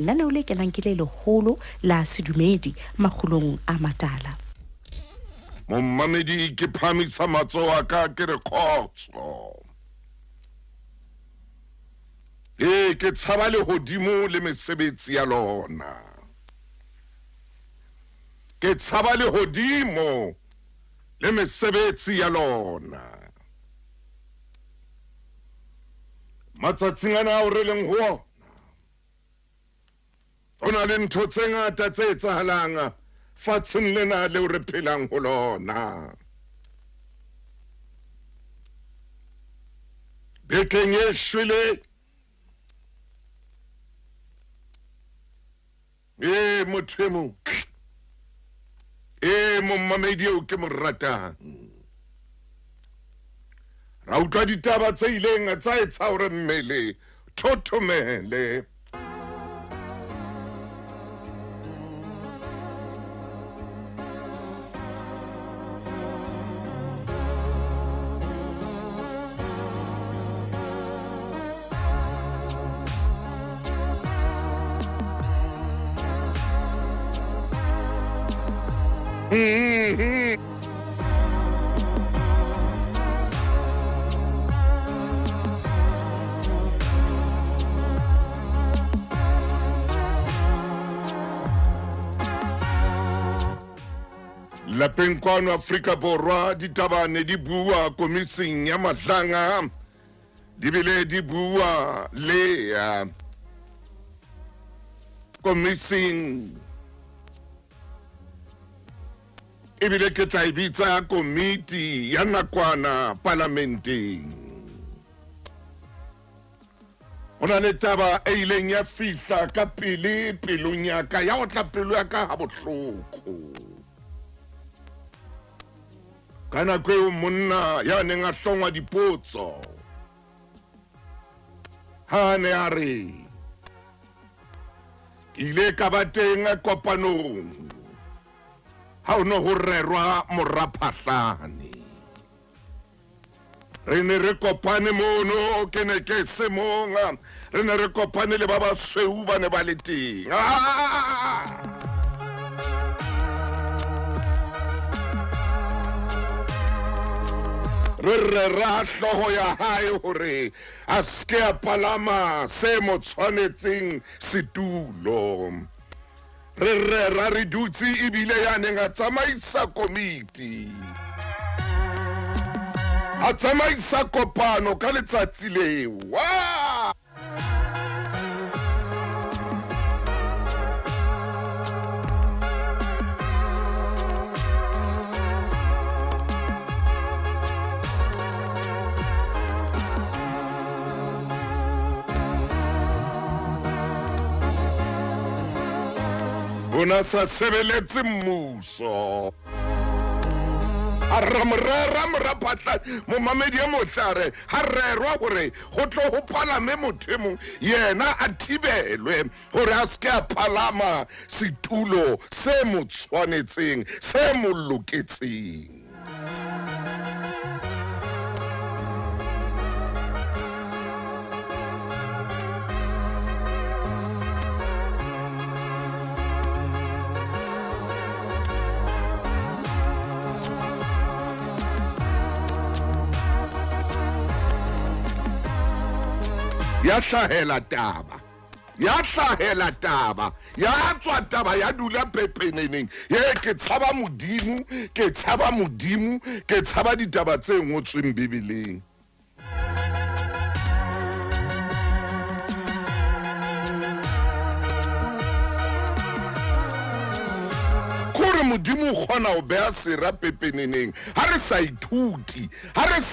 Lenaneo le kenang ke le leholo la sedumedi makgulong a matala. Mommamedi ke phamisa matsoho a ka ke re kgotso. Ke tshaba lehodimo le mesebetsi ya lona. Ke tshaba lehodimo le mesebetsi ya lona. Matsatsing ana o re leng ho ona. Ona le ntho tse ngata tse etsahalang fatsheng lena leo re phelang ho lona. Bekeng e shwele motho e mong mommamedi eo ke mo ratang. Ra utlwa ditaba tse ileng tsa etsa hore mmele thothomele. Lapeng kwano Afrika Borwa ditaba ne di bua komising ya mahlanga di bile di bua le komising ebile ke tla ibitsa komiti ya nakwana parlamenteng. Ona le taba e ileng ya fihla ka pele pelong ya ka ya otla pelo ya ka ha bohloko. Kana kweo monna ya neng a hlongwa dipotso ha ne a re ile ka ba teng kopanong ha o no ho rerwa moraphahlane. Re ne re kopane mono ke ne ke se monga re ne re kopane le ba basweu ba ne ba le teng. Re rera hloho ya hae hore a ske a palama se mo tshwanetseng setulo. Re rera re dutse ebile ya neng a tsamaisa komiti, a tsamaisa kopano ka letsatsi leo. Bona sa sebeletse mmuso a ramrera moraphatla momamedi ya mohlare ha rerwa hore go tlo ho palame motho e mong yena a thibelwe hore a ske a palama setulo se mo tshwanetseng se mo loketseng. Ya hlahela taba ya tswa taba ya dula pepeneneng ke tshaba modimo ke tshaba ditaba tse ngotsweng Bibeleng. Modimo khona o bea sera pepeneneng ha re sa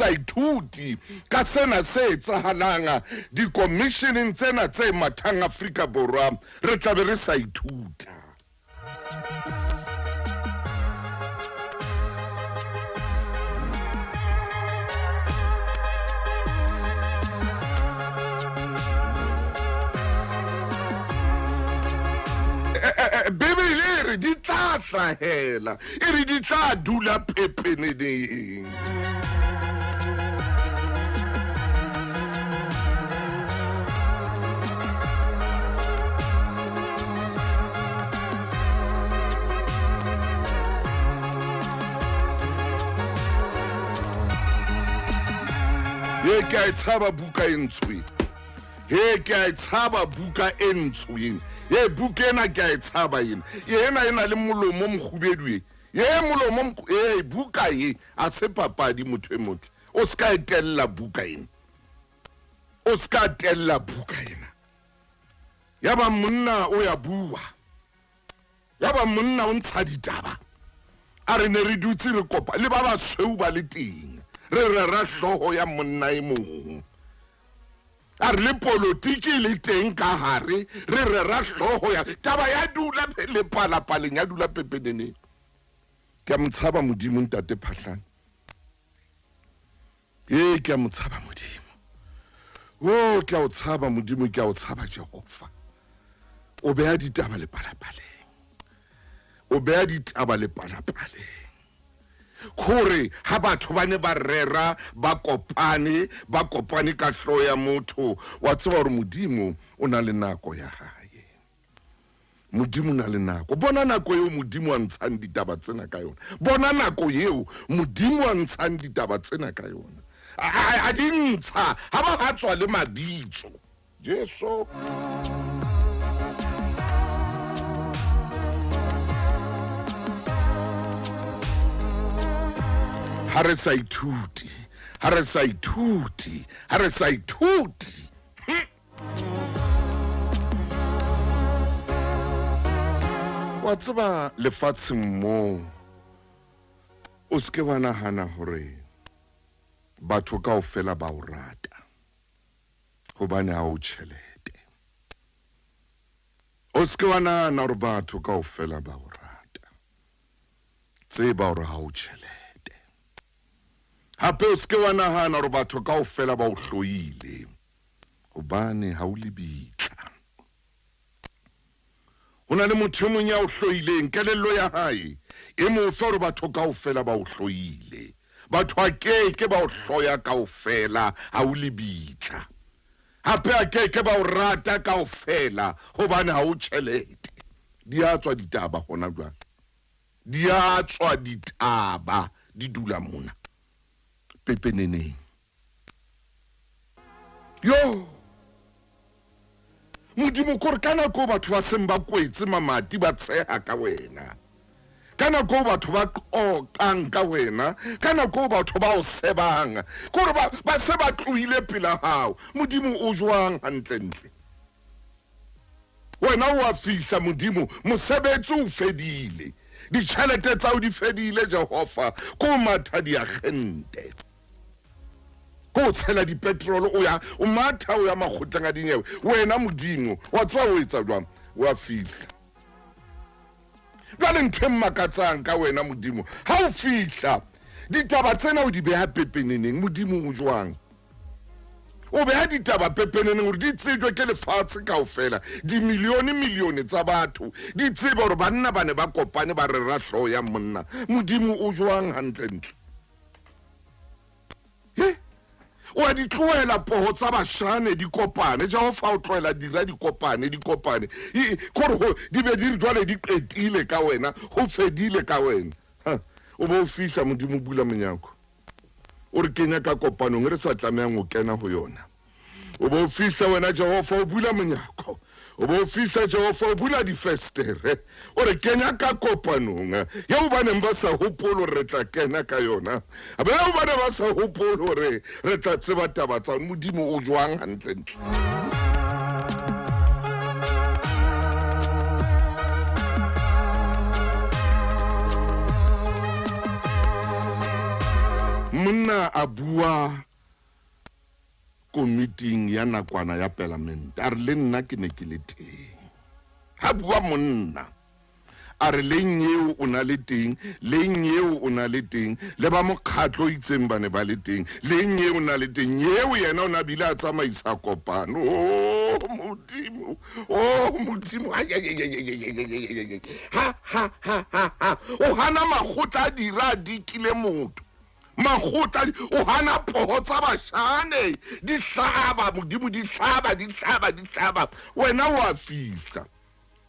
ithuti ka sena se etsahalang di-commissioneng tsena tse mathang Afrika Borwa re tla be re sa ithuta. Bibele re di tla hlahela e di tla dula pepeneneng. Ye ke a tshaba buka e ntshweng. He ke a tshaba buka e ntshweng. Ye buka ena ke a tshaba ena. Ena ena le molomo mokhubedu. Ye molomo buka ye a se papadi motho e motho. O ska etella buka ena. O ska etella buka ena. Yaba monna o ya bua. Yaba monna o ntsha ditaba. A re ne re dutse re kopa le ba ba sweu ba le teng. Re rera hloho ya monna e mong. A re le politiki le teng ka hare re rera hloho ya taba ya dula le palapaleng ya dula pepeneneng. Ke a motshaba modimo ntate Phahlane. Ke a motshaba modimo. O ke a o tshaba modimo, ke a o tshaba Jehova. O beha ditaba le palapaleng. O beha ditaba le palapaleng. Kore ha batho ba ne ba rera ba kopane ka hloho ya motho wa tseba hore modimo o na le nako ya hae. Modimo na le nako. Bona nako eo modimo a ntshang ditaba tsena ka yona. Bona nako eo modimo a ntshang ditaba tsena ka yona. A di ntsha ha ba ha tswa le mabitso. Jesu. Ha re sa ithuti. Wa tseba lefatsheng mo o ske wa nahana hore batho kaofela ba o rata hobane ha o tjhelete. O ske wa nahana hore batho kaofela ba o rata tseba hore ha o tjhelete. Hape o ske wa nahana hore batho kaofela ba o hloile hobane ha o lebitla. Hona le motho e mong ya o hloileng, kelello ya hae e mo fa hore batho kaofela ba o hloile. Batho a keke ba o hloya kaofela ha o lebitla. Hape a keke ba o rata kaofela hobane ha o tjhelete. Di a tswa ditaba hona jwale. Di a tswa ditaba di dula mona pepeneneng. Yo modimo kore ka nako batho ba seng ba kwetse mamati ba tsheha ka wena. Ka nako batho ba qokang ka wena. Ka nako batho ba o sebang kore ba se ba tlohile pela hao. Modimo o jwang hantlentle. Wena wa fihla modimo mosebetsi o fedile. Ditjhelete tsa o di fedile Jehova. Ko matha di agente. Ko tshela di petrol o ya o matha o ya makgotleng a dinyewe. Wena modimo wa tswa o etsa jwang wa fihla. Jwale ntho e mmakatsang ka wena modimo ha o fihla ditaba tsena o di beha pepeneneng. Modimo o jwang o beha ditaba pepeneneng hore di tsejwe ke lefatshe kaofela. Dimilione tsa batho di tseba hore banna ba ne ba kopane ba rera hloho ya monna. Modimo o jwang hantlentle. O di tloela poho tsa bashane di kopane. Jehova o tloela dira di kopane. Kore di be di jwale di qetile ka wena, ho fedile ka wena. O bo fihla modimo bula monyako. O re kenya ka kopanong re sa tlamehang ho kena ho yona. O bo fihla wena Jehova o bula monyako. O bo fihla Jehova o bula difestere. O re kenya ka kopanong. Ya o bane ba sa hopolo re tla kena ka yona. Abe ya o bane ba sa hopolo re tla tseba taba tsa modimo o jwang hantlentle. Monna a bua komiting ya nakwana ya parliament. A re le nna ke ne ke le teng. Ha bua monna a re leng eo o na le teng, leng eo o na le teng, le ba mokgatlo itseng ba ne ba le teng, leng eo o na le teng, eo yena o na bile a tsamaisa kopano. Modimo o hana makgotla a dira a dikile motho. Makgotla o hana poho tsa bashane di hlaba modimo di hlaba. Wena wa fihla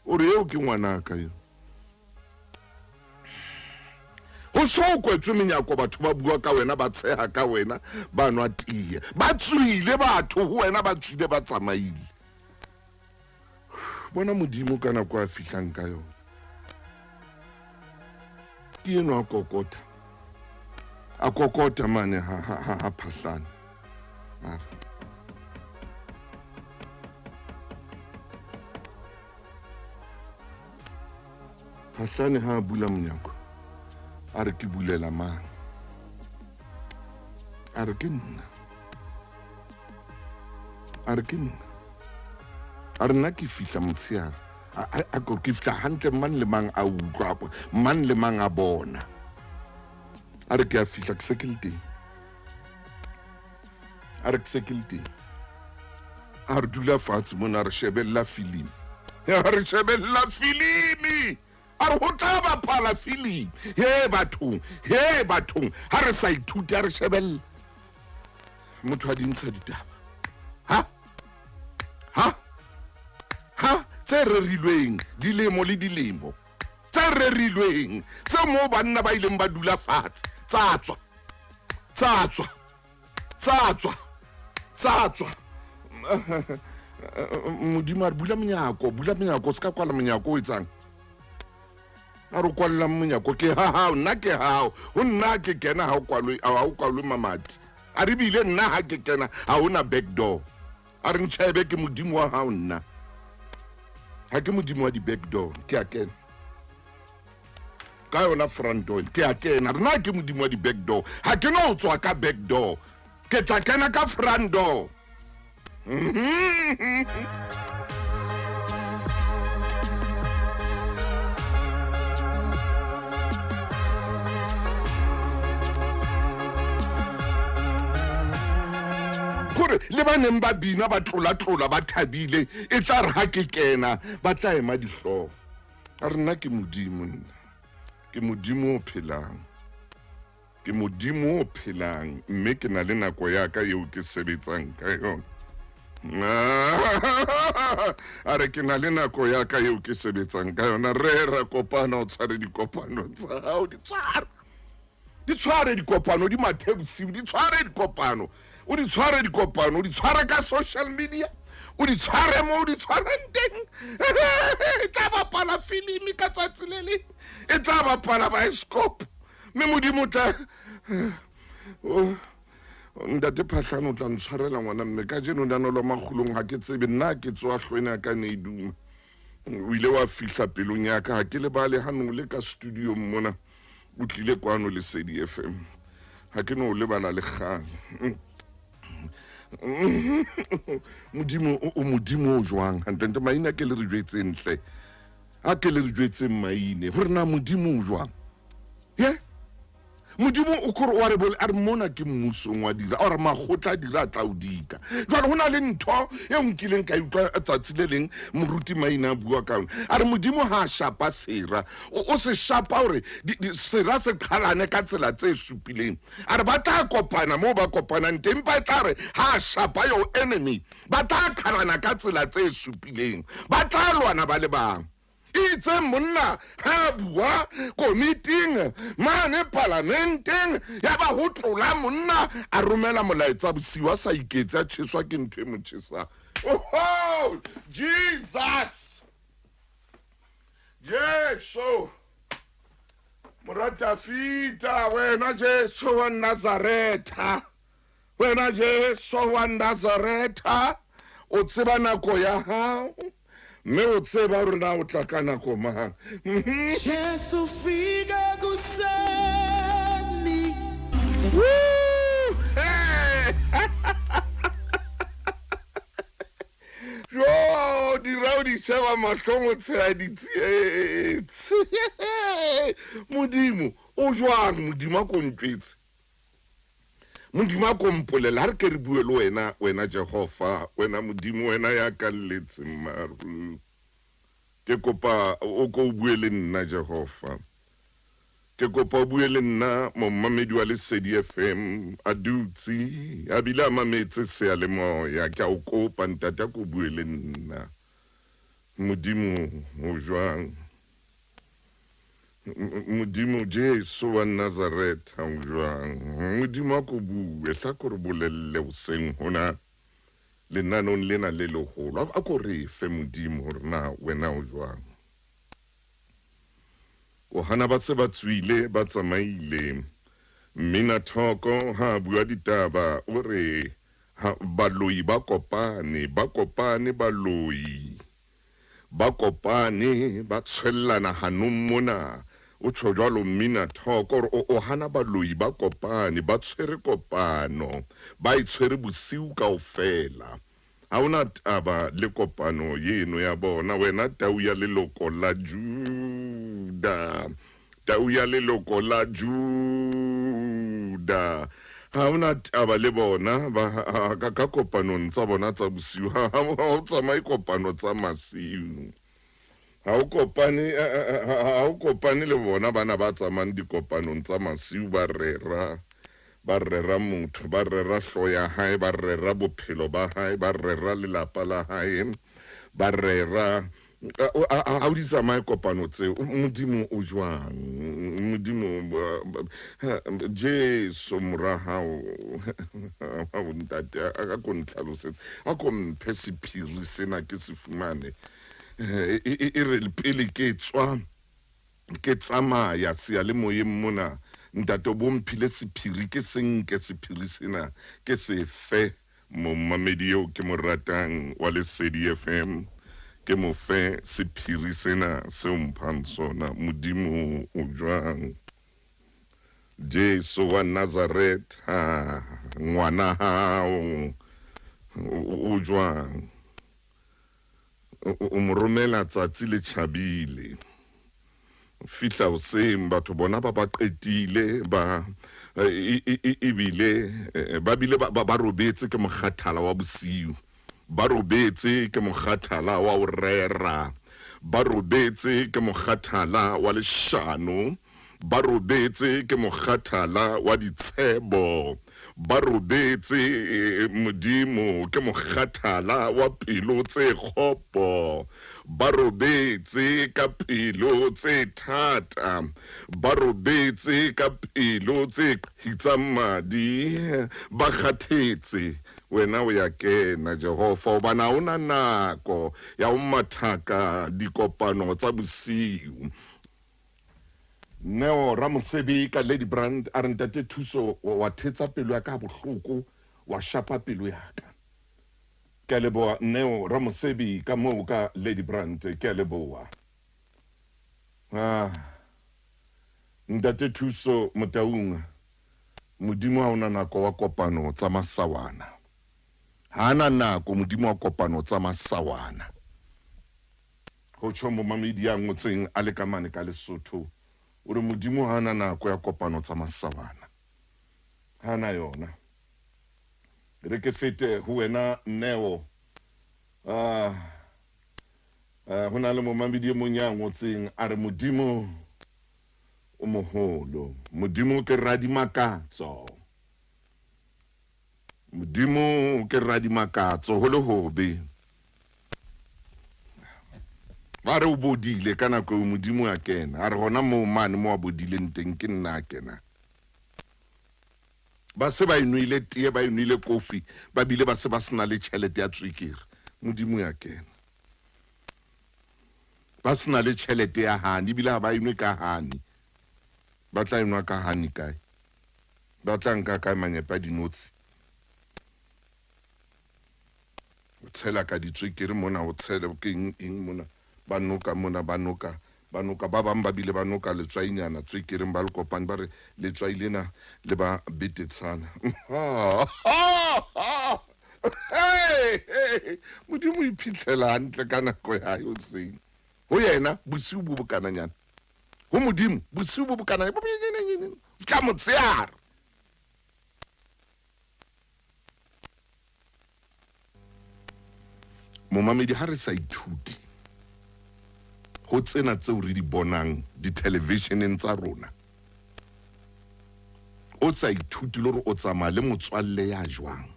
o re eo ke ngwana ka yo o so kwetswe menyako batho ba bua ka wena ba tsheha ka wena ba nwa tie ba tswile batho ho wena ba tswile ba tsamaile bona modimo kana kwa fihlang ka yona ke eno a kokota mane ha phahlana Phahlane ha bula monyako a re ke bulela mang a re ke nna a re nna ke fihla motsheare a ko ke fihla hantle man le mang a utlwa man le mang a bona a re ke a fihla ke se ke le teng a re ke se ke le teng a re dula fatshe mona re shebella filimi a re ho tla bapala filimi he bathong ha re sa ithute a re shebella motho a dintsha ditaba ha tse rerilweng dilemo le dilemo tse rerilweng tse mo banna ba ileng ba dula fatshe tsa tswa modimo a bula menyako se ka kwala menyako o etsang a re kwalla menyako ke ha nna ke hao ho nna ke kena ha o kwalwe mamati a re bile nna ha ke kena ha ona back door a re ntshebe ke modimo wa hao nna ha ke modimo wa di back door ke a kena ka yona front door ke a kena re na ke modimo wa di back door ha ke no tswa ka back door ke tla kena ka front door le ba neng ba bina ba tlola ba thabile e tla re ha ke kena ba tla ema dihloho a re nna ke modimo nna ke modimo o phelang mme ke na le nako ya ka eo ke sebetsang ka yona a re ke na le nako ya ka eo ke sebetsang ka yona re ra kopana o tshware dikopano tsa hao di tshware dikopano di mathe bosiu di tshware dikopano o di tshware ka social media o di tshware mo o di tshwareng teng e tla bapala filimi ka tsatsi le le e tla bapala bioscope mme modimo tla ntate Phahlane o tla ntshwarela ngwana mme ka jeno ndanolo magulong ha ke tsebe nna ke tswa hlwena ka ne iduma o ile wa fihla pelong ya ka ha ke le bale hanong le ka studio mona o tlile kwano le Sedi FM ha ke no le bala le kgang modimo o jwang ntate maina ke le re jwetseng hle a ke le re jwetseng maine ho rena modimo o jwang modimo o kore wa re bole a re mona ke mmusong wa dira a re magotla dira tla o dika jwale hona le ntho e nkileng ka utlwa tsatsi le leng moruti maina bua ka yona a re modimo ha shapa sera o se shapa hore sera se qhalane ka tsela tse supileng a re ba tla kopana mo ba kopanang teng ba tla re ha shapa yo enemy ba tla qhalana ka tsela tse supileng ba tla lwana ba le bang itse monna ha bua komiting mane parlamenteng ya ba ho tlola monna a romela molaetsa bosiwa sa iketsa tshetswa ke ntwe motshisa oh Jesus Yesu murata fita wena Jesu wa Nazareta o tseba nako ya hao mme o tseba rona o tla ka nako mang Jesu fika kuseni yo dira o di sheba mahlo tshela ditsietse modimo o jwang modimo ko ntwetse modimo a ko mpolela re ke re bue le wena Jehova wena modimo wena ya ka letse maru ke kopa o ko bue le nna Jehova ke kopa o bue le nna mommamedi wa Lesedi FM a dutsi a bile a mametse seyalemoya ke a o kopa ntate a ko bue le nna modimo o jwang Modimo Jesu wa Nazareth ha o jwang modimo a ko bue hla ko re bolelle hoseng hona lenanong lena le leholo a ko re fe modimo hore na wena o jwang o hana ba se ba tswile ba tsamaile mmina thoko ha bua ditaba o re baloi ba kopane baloi ba kopane ba tshwellana hanong mona o tsho jwalo mmina thoko o hana baloi ba kopane ba tshwere kopano ba itshwere bosiu kaofela ha ona taba le kopano yeno ya bona wena tau ya leloko la Juda ha ona taba le bona ba ka kopanong tsa bona tsa bosiu ha o tsamai kopano tsa masiu ha o kopane le bona bana ba tsamang dikopanong tsa masiu ba rera motho ba rera hlo ya hae ba rera bophelo ba hae ba rera lelapa la hae ba rera ha o di tsamaye kopano tseo modimo o jwang modimo Jesu morahao ha o ntate a ko ntlhalosetsa a ko mphe sephiri sena ke se fumane e re pele ke tsamaya seyalemoyeng mona ntate bo mphile sephiri ke senke sephiri sena ke se fe momamedi eo ke mo ratang wa Lesedi FM ke mo fe sephiri sena se o mphang sona modimo o jwang Jesu wa Nazareth ngwana hao o jwang o mo romela tsatsi le tjhabile fihla hoseng batho bona ba qetile ba ebile ba bile ba robetse ke mokgathala wa bosiu ba robetse ke mokgathala wa o rera ba robetse ke mokgathala wa leshano ba robetse ke mokgathala wa ditshebo ba robetse modimo ke mokgathala wa pelo tse kgopo ba robetse ka pelo tse thata ba robetse ka pelo tse hitsang madi ba kgathetse wena o ya kena Jehova o bana ona nako ya o mathaka dikopano tsa bosiu Neo Ramosebi ka Lady Brand a re ntate thuso wa thetsa pelo ya ka bohloko wa shapa pelo ya ka ke a leboha Neo Ramosebi ka moo ka Lady Brand ke a leboha ntate thuso Motaung modimo ha ona nako wa kopano tsa masawana hana nako modimo wa kopano tsa masawana ho tshomo mamedi ya ngotseng a le kamane ka Lesotho uri modimo hana nako ya kopano tsa masawana hana yona re ke fete ho wena Neo hona le momamedi monyango tseng a re modimo o moholo modimo ke radimakatso modimo ke radimakatso ho le hobe ba re o bodile ka nako e modimo ya kena a re hona mo mane mo a bodileng teng ke nna kena ba se ba inuile tie ba inuile kofi ba bile ba se ba sena le tšhelete ya tswekere modimo ya kena ba sena le tšhelete ya hani bile ba inwe ka hani ba tla inwa ka hani kae ba tla nka kae manyepa dinotsi o tshela ka ditswekere mona o tshela ke eng mona banoka mona banoka ba bang ba bile banoka letswainyana tswekereng ba le kopane ba re letswai lena le ba betetsana modimo iphitlhela hantle ka nako ya yo seng ho yena bosiu bo bokananyana ho modimo bosiu bo bokananyana tla motseara momamedi ha re sa ithuti ho tsena tseo re di bonang di-televisioneng tsa rona o sa ithuti le hore o tsamaya le motswalle ya jwang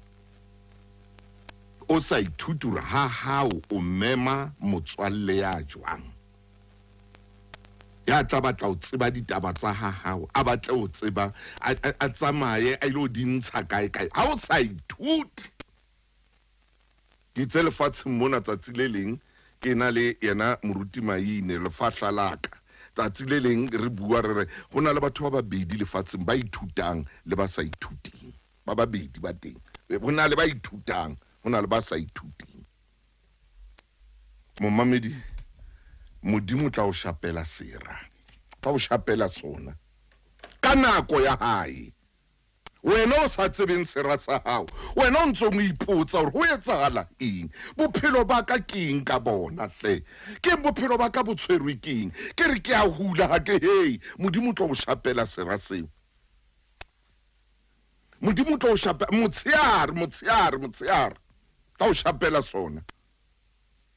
o sa ithuti hore ha hao o mema motswalle ya jwang ya tla batla o tseba ditaba tsa hao a batla o tseba a tsamaye a ilo dintsha kae ha o sa ithuti ke tse lefatsheng mona tsatsi le leng ke na le yena moruti Maine lefahla laka tsatsi le leng re bua re go na le batho ba babedi lefatsheng ba ithutang le ba sa ithuting ba babedi ba teng go na le ba ithutang go na le ba sa ithuting momamedi modimo tla o shapela sera tla o shapela sona ka nako ya hae wena o sa tsebeng sera sa hao wena o ntse o ipotsa gore ho etsagala eng bophelo ba ka ke eng ka bona hle ke bophelo ba ka botshwerwe ke eng ke re ke a hula ha ke hei modimo tla o shapela sera seo modimo tla o shapela motsheare tla o shapela sona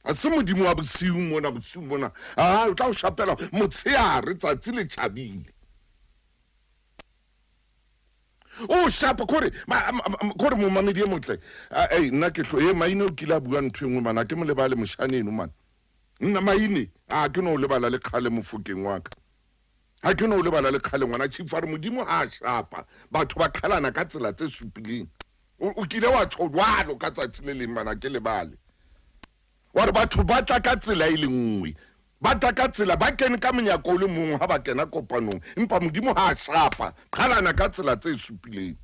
a se modimo wa bosiu mona o tla o shapela motsheare tsatsi le tjhabile o shapa kore momamedi e motle nna ke tlo Maine o kile a bua ntho engwe mana ke mo lebale moshane eno man nna Maine a ke no lebala le khale mofokeng wa ka ha ke no lebala le khale ngwana tshifare modimo ha shapa batho ba khalana ka tsela tse supileng o kile wa tshwadwalo ka tsatsi le leng mana ke lebale wa re batho ba tla ka tsela ile nngwe ba tla ka tsela ba kene ka monyako le mongwe ha ba kena kopanong empa modimo ha shapa khalana ka tsela tse supileng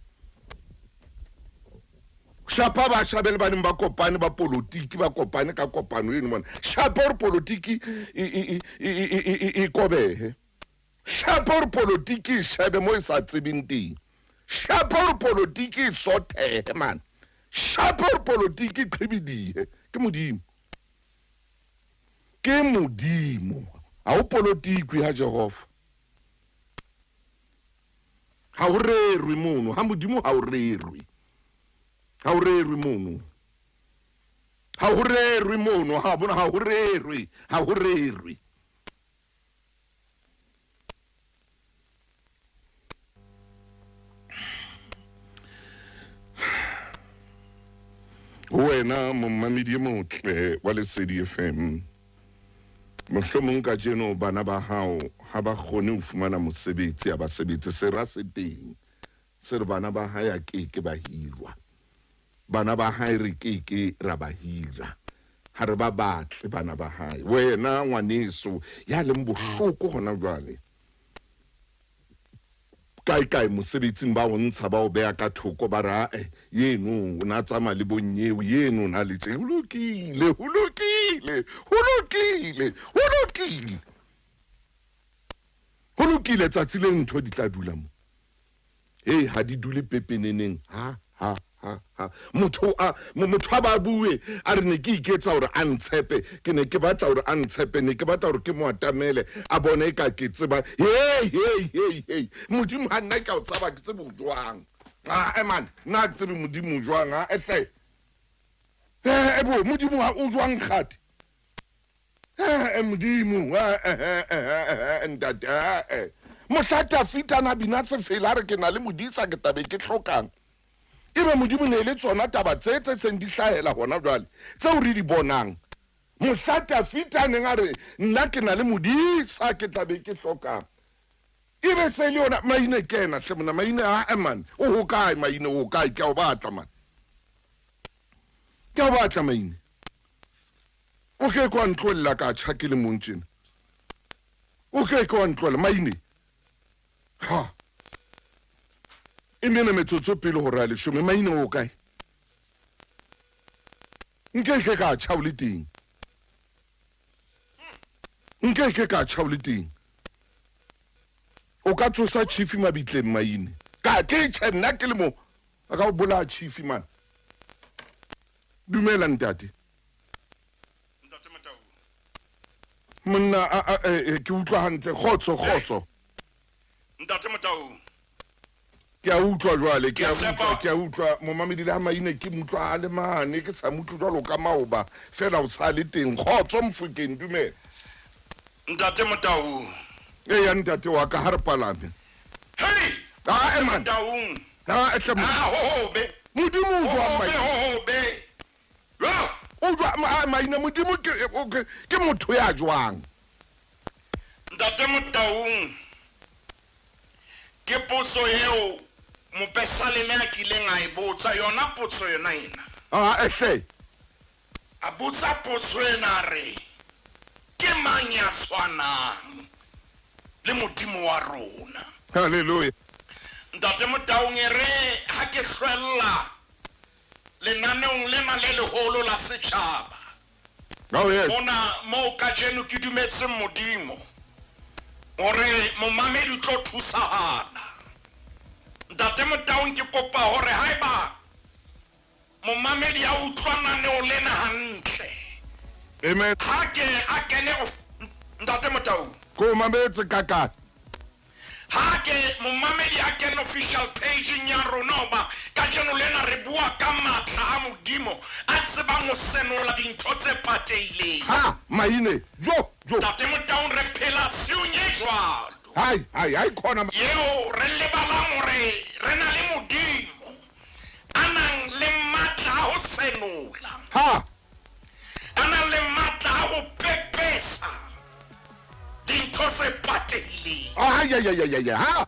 shapa ba shabele ba neng ba kopane ba politiki ba kopane ka kopano eno mona shapa re politiki e kobehe shapa re politiki shebe mo isa tsebeng teng shapa re politiki sothehe man shapa re politiki qhibidihe ke modimo ha o politiki ha Jehova ha o rerwe mono ha modimo ha o rerwe mono ha o rerwe mono ha bona ha o rerwe wena momamedi motle wa Lesedi FM mohlomong ka jeno bana ba hao ha ba kgone ho fumana mosebetsi a ba sebetse sera se teng se re bana ba hae a keke ba hirwa bana ba hae re keke ra ba hira ha re ba batle bana ba hae wena ngwaneso ya le bohloko hona jwale kai mosebetsing ba o ntsha ba o beya ka thoko ba ra yeno o na tsama le bonnyewe yeno na le tse hulukile tsatsi le ntho di tla dula mo ha di dule pepeneneng ha motho a ba bue a re ne ke iketsa hore a ntshepe ke ne ke batla hore a ntshepe ne ke batla hore ke mo atamele a bone e ka ke tseba hey modimo ha nna ke o tsaba ke tsebo jwang man nna ke tsebe modimo jwang ehle bo modimo ha o jwang khati modimo ndata mohlata fitana binatse fela re ke na le modisa ke tabe ke hlokang ebe modimo ne le tsona taba tse seng di hlahela hona jwale tseo re di bonang mohlata fitane ngare nna ke na le modisa ke tabe ke hlokang ebe se le yona Maine kena hlemona Maine man o ho kae Maine o kae ke o batla man ke o batla Maine o ke kwa ntlolla ka tshakile montjena o ke kwa ntlolla Maine ha imene metsotso pele ho ra le shome Maine o kae nke ka tshawle ting o ka tsosa chief mabitleng Maine ka ke tshena ke le mo aka o bola chief man dumela ntate Matau monna ke utlwa hantle khotso ntate Matau ke a utlwa jwale ke a utlwa momamedi le ha Maine ke mutwa a le mane ke sa mutlu jwalo ka maoba fela o sa le teng khotso mfukeng dumela ntate Matau ya ntate wa ka ha re palame hey man Matau ehle hobe modimo hobe o jwa Maine modimo ke motho ya jwang Ntate Motaung ke potso eo Mopesaleme a kileng a e botsa yona potso yona ena. Ehle. A botsa potso ena re ke mang ya tshwanang le Modimo wa rona. Hallelujah. Ntate Motaung re ha ke hlwella lenaneong lena le leholo la setjhaba. Oh yes. Mona mo ka jeno ke dumetse Modimo hore momamedi tlo thusahala. Ntate Motaung ke kopa hore haeba momamedi a utlwana ne o lena hantle. Amen. Ha ke a kene Ntate Motaung. Ko mametse kaka. Ha ke momamedi a kene official page ya rona ba ka jeno lena re bua ka matla a Modimo a tsebang ho senola dintho tse pateileng. Ha, maine. Jo. Ntate Motaung re phela siunye jwalo. Hai khona. Yeo re lebalang hore re na le Modimo a nang le matla a ho senola, Ha. a nang le matla a ho pepesa dintho tse patehileng. Ya. Ha.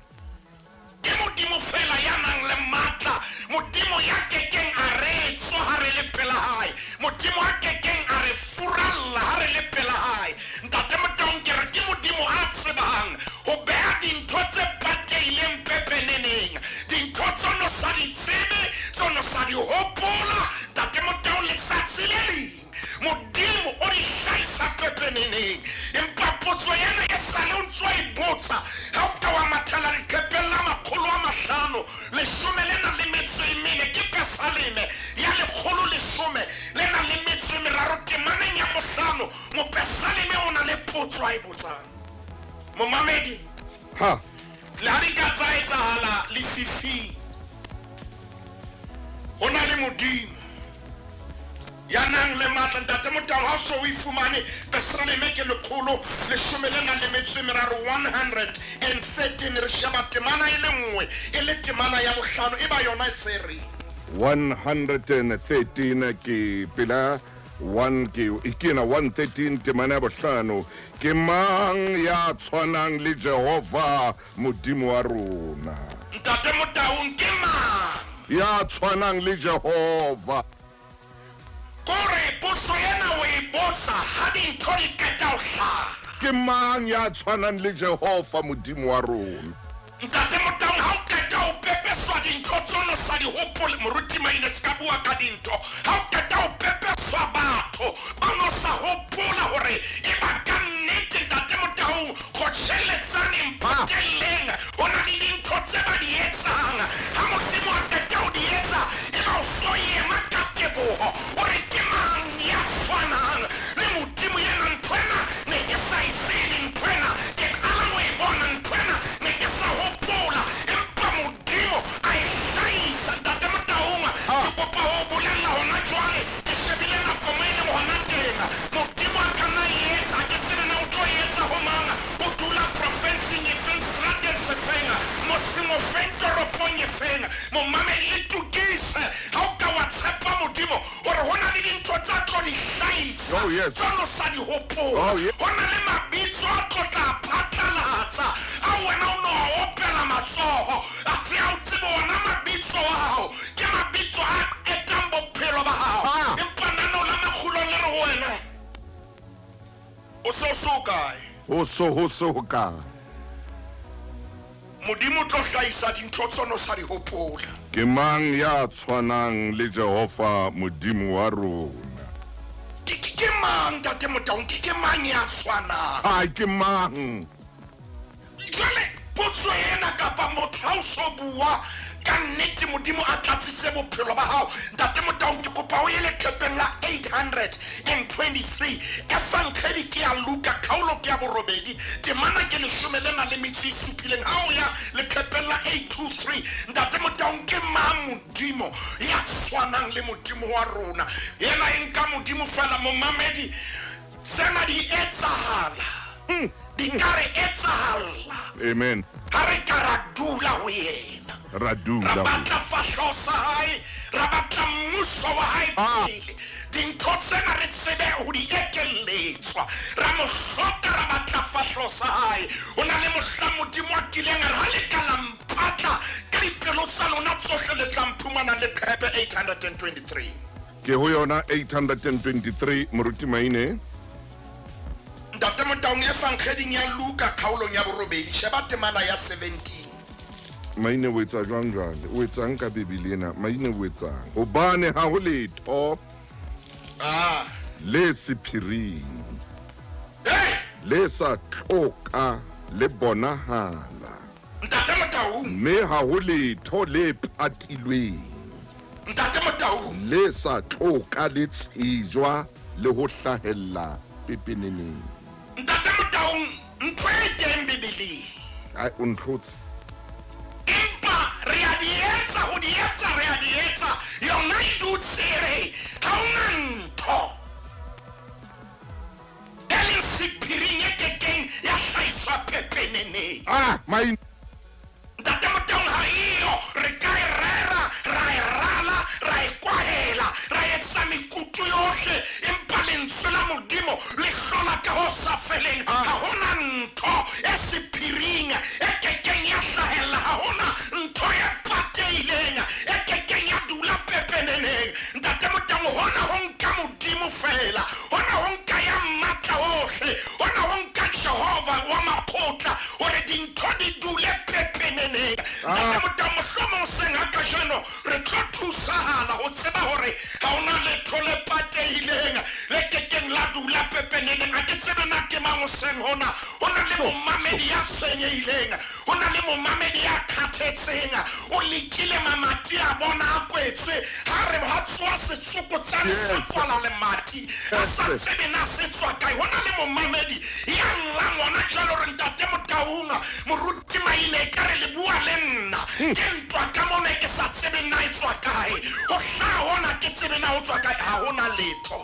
Ke Modimo fela ya nang le matla, Modimo ya kekeng a re tswa ha re le pela hae, Modimo a kekeng a re furalla ha re le pela hae. Ntate Motaung ke re ke Modimo a tsebang ho beha dintho tse patehileng pepeneneng, dintho tsono sa di tsebe, tsono sa di hopola. Ntate Motaung letsatsi le leng Modimo o di hlahisa pepeneneng. Empa potso yana e sale o ntso e botsa ha o ka wa mathela leqepella 514 ke Pesaleme ya 110 le na le metso e meraro temaneng ya bohlano. Mopesaleme o na le potso a e botsang. Momamedi Ha. le ha di ka tsa etsahala lefifing, ho na le Modimo ya nang le matla. Ntate Motaung ha o so o ifumane Pesaleme ke 113 re sheba temana e le nngwe e le temana ya bohlano e ba yona e seri 113 ke pela 1 ke ikena 113 temana ya bohlano. Ke mang ya tshwanang le Jehova Modimo wa rona? Ntate Motaung ke mang Ya tshwanang le Jehova. kore potso ena o e botsa ha dintho di qeta ho hlaha. Ke mang ya tshwanang le Jehova Modimo wa rona? Ntate Motaung ha o qeta ho pepeswa dintho tsono sa di hopole moruti maine se ka bua ka dintho, ha o qeta ho pepeswa batho ba no sa hopola hore e ba ka nnete. Ntate Motaung go tjheletsane mpateleng ho na le dintho tse ba di etsang, ha Modimo a qeta ho di etsa e ba o so ema ka teboho hore ke mang ya tshwanang le Modimo yena. Nthwena ne ke sa itsebe, nthwena ke qala ho e bona, nthwena ne ke sa hopola, empa Modimo a e hlahisa. Ntate Motaung ke kopa ho bolella hona jwale ke shebile nako moo e leng hona teng Modimo a ka na e etsa. Ke tsebe na o tlo e etsa ho mang, o dula profenseng e feng, serateng se feng, motseng o feng, toropong e feng. Momamedi itukise ha o ka wa tshepa Modimo hore ho na le dintho tsa tlo di hlahisa Oh, yes. tsono sa di hopola. Oh, yes. Ho na le mabitso a tlo tla phatlalatsa a wena o no a opela matsoho a tle a o tsebe ona mabitso wa hao ke mabitso a etang bophelo ba hao. Empa nanao la makgulong le re ho wena o se o so kae? Ho so ka. Modimo tlo hlahisa dintho tsono sa di hopola. Ke mang ya tshwanang le Jehova Modimo wa rona? Ke mang Ntate Motaung, ke mang ya tshwanang? Ai ke mang? Jwale potso ena kapa motho ha o so bua ka nnete Modimo a tlatsise bophelo ba hao. Ntate Motaung ke kopa o ye leqepeng la 823 efankgedi ke ya Luka kgaolo ke ya borobedi temana ke 17 ha o ya leqepeng la 823. Ntate Motaung ke mang Modimo ya tshwanang le Modimo wa rona? Yena e nka Modimo fela momamedi tsena di etsahala di ka re etsahala Amen. ha re ka ra dula ho yena ra Radula. batla fahleho sa hae ra batla mmuso wa hae pele dintho tsena re tsebe ho di ekelletswa ra mo hloka ra batla fahleho sa hae o na le mohla modimo a kileng a re ha le ka la mpatla ka dipelo tsa lona tsohle le tla mphumana le Phepe 823 Ke ho yona 823 moruti Maine. ntate Motaung e fankgeding ya Luka kgaolong ya borobedi sheba temana ya 17 Maine o etsa jwang jwale? O etsang ka Bibele ena? Maine o etsang? Hobane ha ho letho le sephiring hey le sa tloka le bonahala. ntate Motaung Mme ha ho letho le patilweng ntate Motaung le sa tloka le tsejwa le ho hlahella pepeneneng. ntate Motaung ntho e teng Bibeleng Ai o ntlotse. empa re a di etsa ho di etsa re a di etsa yona e dutse re ha ona ntho e leng sephiring e kekeng ya hlahiswa pepeneneng Maine. ntate Motaung ha iyo re ka e rera ra e rala ra e kwahela ra etsa mekutu yohle empa lentswe la modimo le hlola ka ho sa feleng ha hona ntho e sephiring e kekeng ya hlahella ha hona ntho e pateileng e kekeng ya dula pepeneneng ntate Motaung hona ho nka modimo fela hona ho nka ya matla ohle hona ho nka Jehova wa makgotla hore dintho di dule pepeneneng ntate Motaung mohlomong seng ha kajeno re tlo thusahala ho tseba hore ha hona letho le pateileng le kekeng la dula pepeneneng ha ke tsebe na ke mang seng hona le momamedi ya tshwenyehileng hona le momamedi ya kgathetseng o lekile mamati a bona a kwetswe ha re ha tswa setsokotsane sa kwala le mati a sa tsebe na se tswa kae hona le momamedi ya lla ngwana jalo re ntate Motaung moruti Maine ka re le bua le nna ke ntwa ka mona ke sa tsebe na e tswa kae ho hla hona ke tsebe na o tswa kae ha hona letho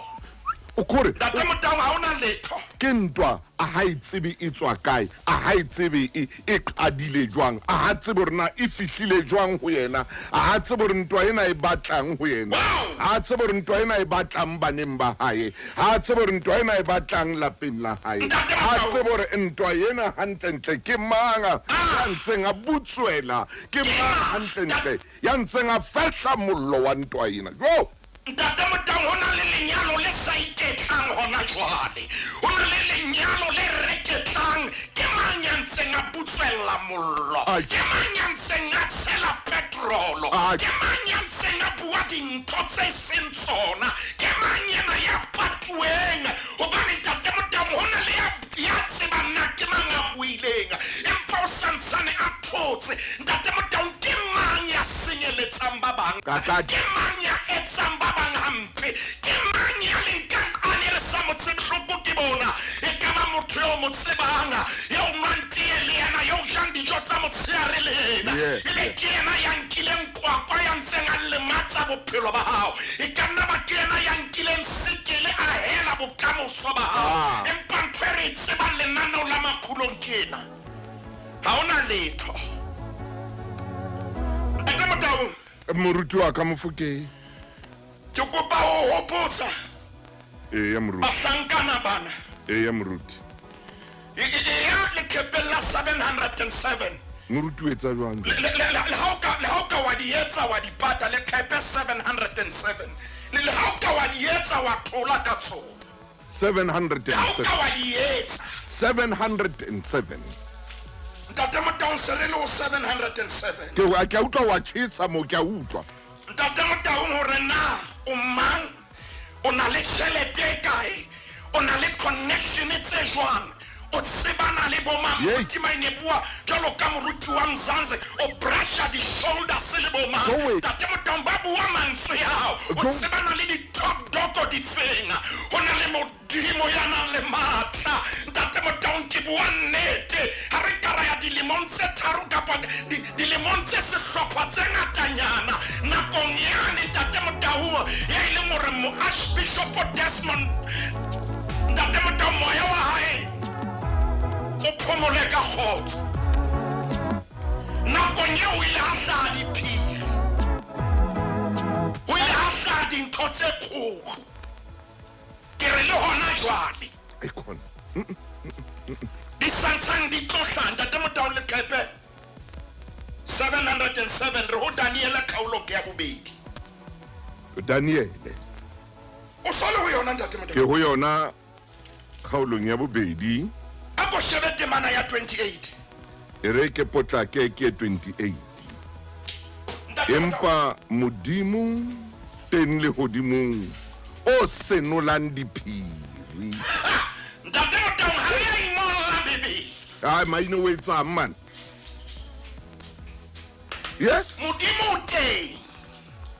O kore ntate Motaung ha hona letho ke ntwa a ha e tsebe e tswa kae a ha e tsebe e qadile jwang a ha tsebe rena e fihlile jwang ho yena a ha tsebe re ntwa ena e batlang ho yena a ha tsebe re ntwa ena e batlang baneng ba hae a ha tsebe re ntwa ena e batlang lapeng la hae a ha tsebe re ntwa ena hantlentle ke manga ya ntseng a butswela ke manga hantlentle ya ntseng a fehla mollo wa ntwa ena jo ntate Motaung hona le lenyalo le sa iketlang hona jwale hona le lenyalo le reketlang ke mang ya ntseng a butswella mollo ke mang ya ntseng a tshela petrolo ke mang ya ntseng a bua dintho tse seng tsona ke mang yena ya patueng hobane ntate Motaung hona le ya tsebang na ke mang a buileng empa o santsane a thotse ntate Motaung ke mang ya senyeletsang ba bang ke mang ya etsang ba bang hampe ke mang ya lenkang ane re sa mo tshehloko ke bona e ka ba motho yo mo tsebang yo mantie le yena yo jang dijo tsa motsheare le yena e le ke yena ya nkileng kwakwa ya ntseng a lematsa bophelo ba hao e ka nna ba ke yena ya nkileng sekele a hela bokamoso ba hao empa ntho e re e tsebang lenaneo la makhulong ke ena ha hona letho ntate Motaung moruti wa ka Mofokeng ke kopa ho hopotsa ya moruti bahlankana bana ya moruti ya lekepeng la 707 moruti o etsa jwang le ha o ka wa di etsa wa di pata lekepe 707 le ha o ka wa di etsa wa thola ka tsona 707 ha o ka wa di etsa 707 ntate Motaung se re le ho 707 ke a utlwa wa tjhesa mo ke a utlwa ntate Motaung hore na o mang o na le tjhelete e kae o na le connection tse jwang o tsebana le bomamuti Maine bua jalo ka moruti wa Mzansi o brusha di shoulders le bomang ntate Motaung ba bua mantswe yao o tsebana le di top dogo di fenga hona le modimo ya nang le matla ntate Motaung ke bua nnete ha re ka ra ya dilemong tse tharo kapa dilemong tse sehlopha tse ngatanyana nakong yane ntate Motaung ya ile more mo Archbishop Desmond ntate Motaung moya wa hae o phomole ka kgotso nakong eo o ile a hlaha diphiri o ile a hlaha dintho tse kgolo ke re le hona jwale di santsang di tlo hlaha ntate Motaung Leqhepe 707 re ho Daniele kgaolo ke ya bobedi Daniele o sole ho yona ntate Motaung ke ho yona kgaolong ya bobedi a go shebe temana ya 28 e re ke potlake ke 28 empa modimo teng le hodimong o senolang diphiri ntate Motaung ha ya ingolla bebe ai maine o etsa man modimo teng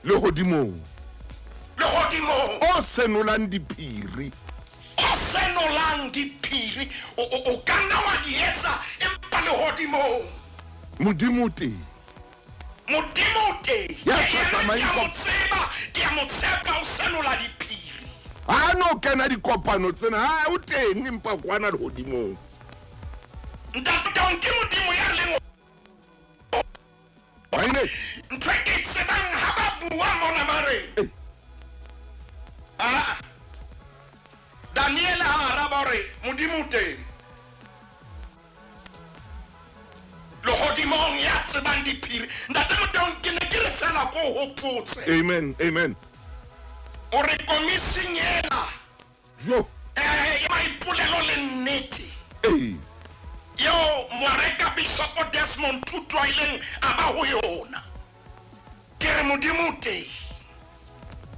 le hodimong o senolang diphiri o kanna wa di etsa empa le hodimo modimo teng ya ke mo tseba o senola diphiri a no kena dikopano tsena o teng empa kwana le hodimong ntate ke modimo ya leng maine ntwe ke tsebang ha ba bua mona mare Daniel Arabore modimo teng lo hodimong ya tsebang diphiri ntate Motaung ke ne ke re fela ko hopotse amen o re komisinyela yo ya maipolelo le nnete yo moreka Bishop Desmond Tutu a ileng a ba ho yona ke re modimo teng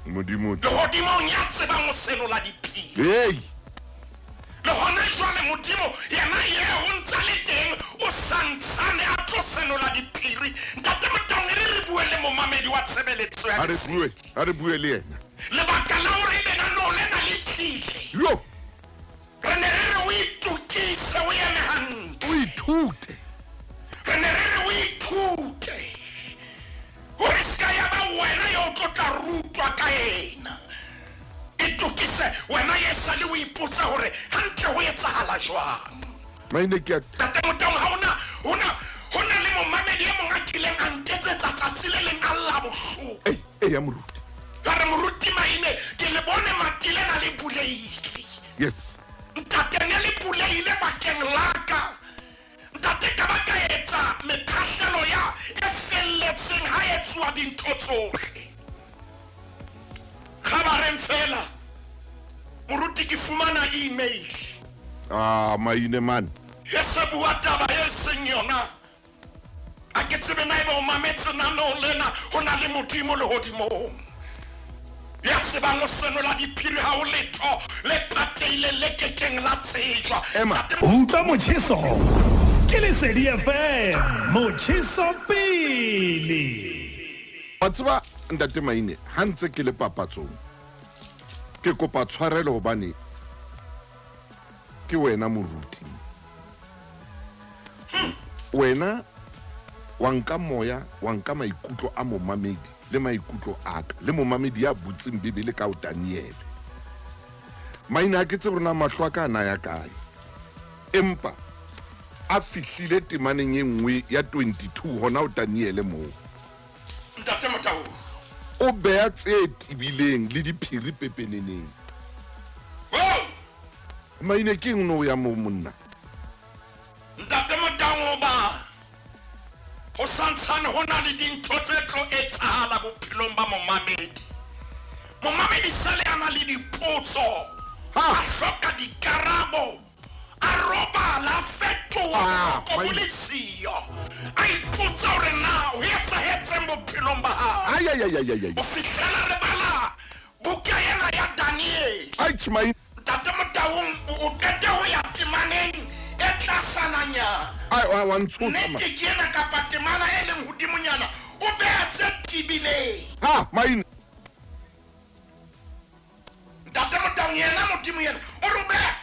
le hodimong ya tsebang o senola diphiri le hona jwale modimo yena ye ho ntsa le teng o santsane a tlo senola diphiri ntate Motaung re bue le momamedi wa tshebeletso ya a re bue le yena lebaka la hore ebe na no le na le tlile yo re ne re o itukise o eme hantle o ithute re ne re o ithute hore ska ya ba wena yo tlo tla rutwa ka ena itukise wena ye sale o ipotsa hore hantle ho etsahala jwang maine ke ntate Motaung ha hona le momamedi e mong a kileng a ntetsetsa tsatsi le leng a lla bohloko ya moruti ka re moruti maine ke le bone matile na le buleile yes ntate ne le buleile bakeng laka ntate ka ba ka etsa mekgahlelo ya e felletseng ha etsuwa dintho tsohle khabareng fela moruti ke fumana email maine man e se bua taba e seng yona a ke tsebe na ebe o mametse nanong lena ho na le modimo le hodimong ya tsebang o senola diphiri ha o letho le pateile le kekeng la tsejwa utlwa motjheso ke Lesedi FM motjheso pele wa tseba ntate maine ha ntse ke le papatsong ke kopa tshwarelo hobane ke wena moruti wena wa nka moya wa nka maikutlo a momamedi le maikutlo aka le momamedi ya butseng bebele ka o Daniele maina a ke tse rona mahlo ka na ya kae empa a fihlile temaneng e nngwe ya 22 hona o Daniele mo ntate Motaung o bea tse tibileng le diphiri pepeneneng maine ke eng no ya mo monna ntate Motaung ba ho santsane ho na le dintho tse tlo etsahala bophelong ba momamedi sale ana le dipotso a hloka dikarabo a robala fetoha ko bolisiyo a ipotsa hore na o etsahetseng bophelong ba hao o fihlela re bala buka ena ya Daniel ntate Motaung o kete ho ya temaneng e tlasananya nete ke ena kapa temana e leng hodimonyana o beha tse tibileng maine ntate Motaung yena modimo yena o re beha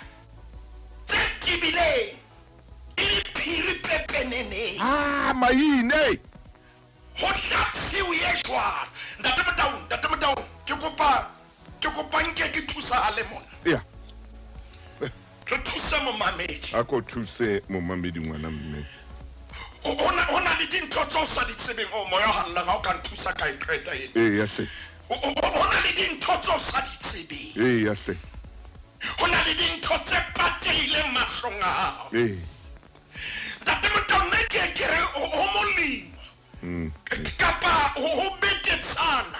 tse tibileng e diphiri pepeneneng maine ho tlatsiwe ye jwalo ntate Motaung ke kopa nke ke thusa le mona re thuse momamedi a ko thuse momamedi ngwana mme ona le dintho tse o sa di tsebeng o moya halla ga o ka nthusa ka iqeta ene ya hle ona le dintho tse o sa di tsebeng ya hle ona le dintho tse pateileng mahlong a hao ntate Motau ke re o molemo kapa o betetsana